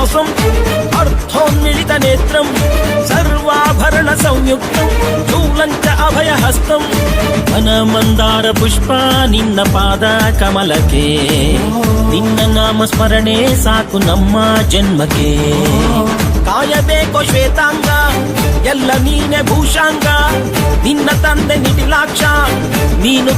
ಹಾಸಂ ಅರ್ಥೋನ್ಮಿಳಿತ ನೇತ್ರಂ ಸರ್ವಾಭರಣ ಸಂಯುಕ್ತಂ ಶೂಲಂಚ ಅಭಯ ಹಸ್ತಂ ಘನ ಮಂದಾರ ಪುಷ್ಪ ನಿನ್ನ ಪಾದ ಕಮಲಕ್ಕೆ ನಿನ್ನ ನಾಮ ಸ್ಮರಣೆ ಸಾಕು ನಮ್ಮ ಜನ್ಮಕ್ಕೆ ಕಾಯಬೇಕೋ ಶ್ವೇತಾಂಗ ಎಲ್ಲ ನೀನೆ ಭೂಷಾಂಗ ನಿನ್ನ ತಂದೆ ನಿಟಿಲಾಕ್ಷ ನೀನು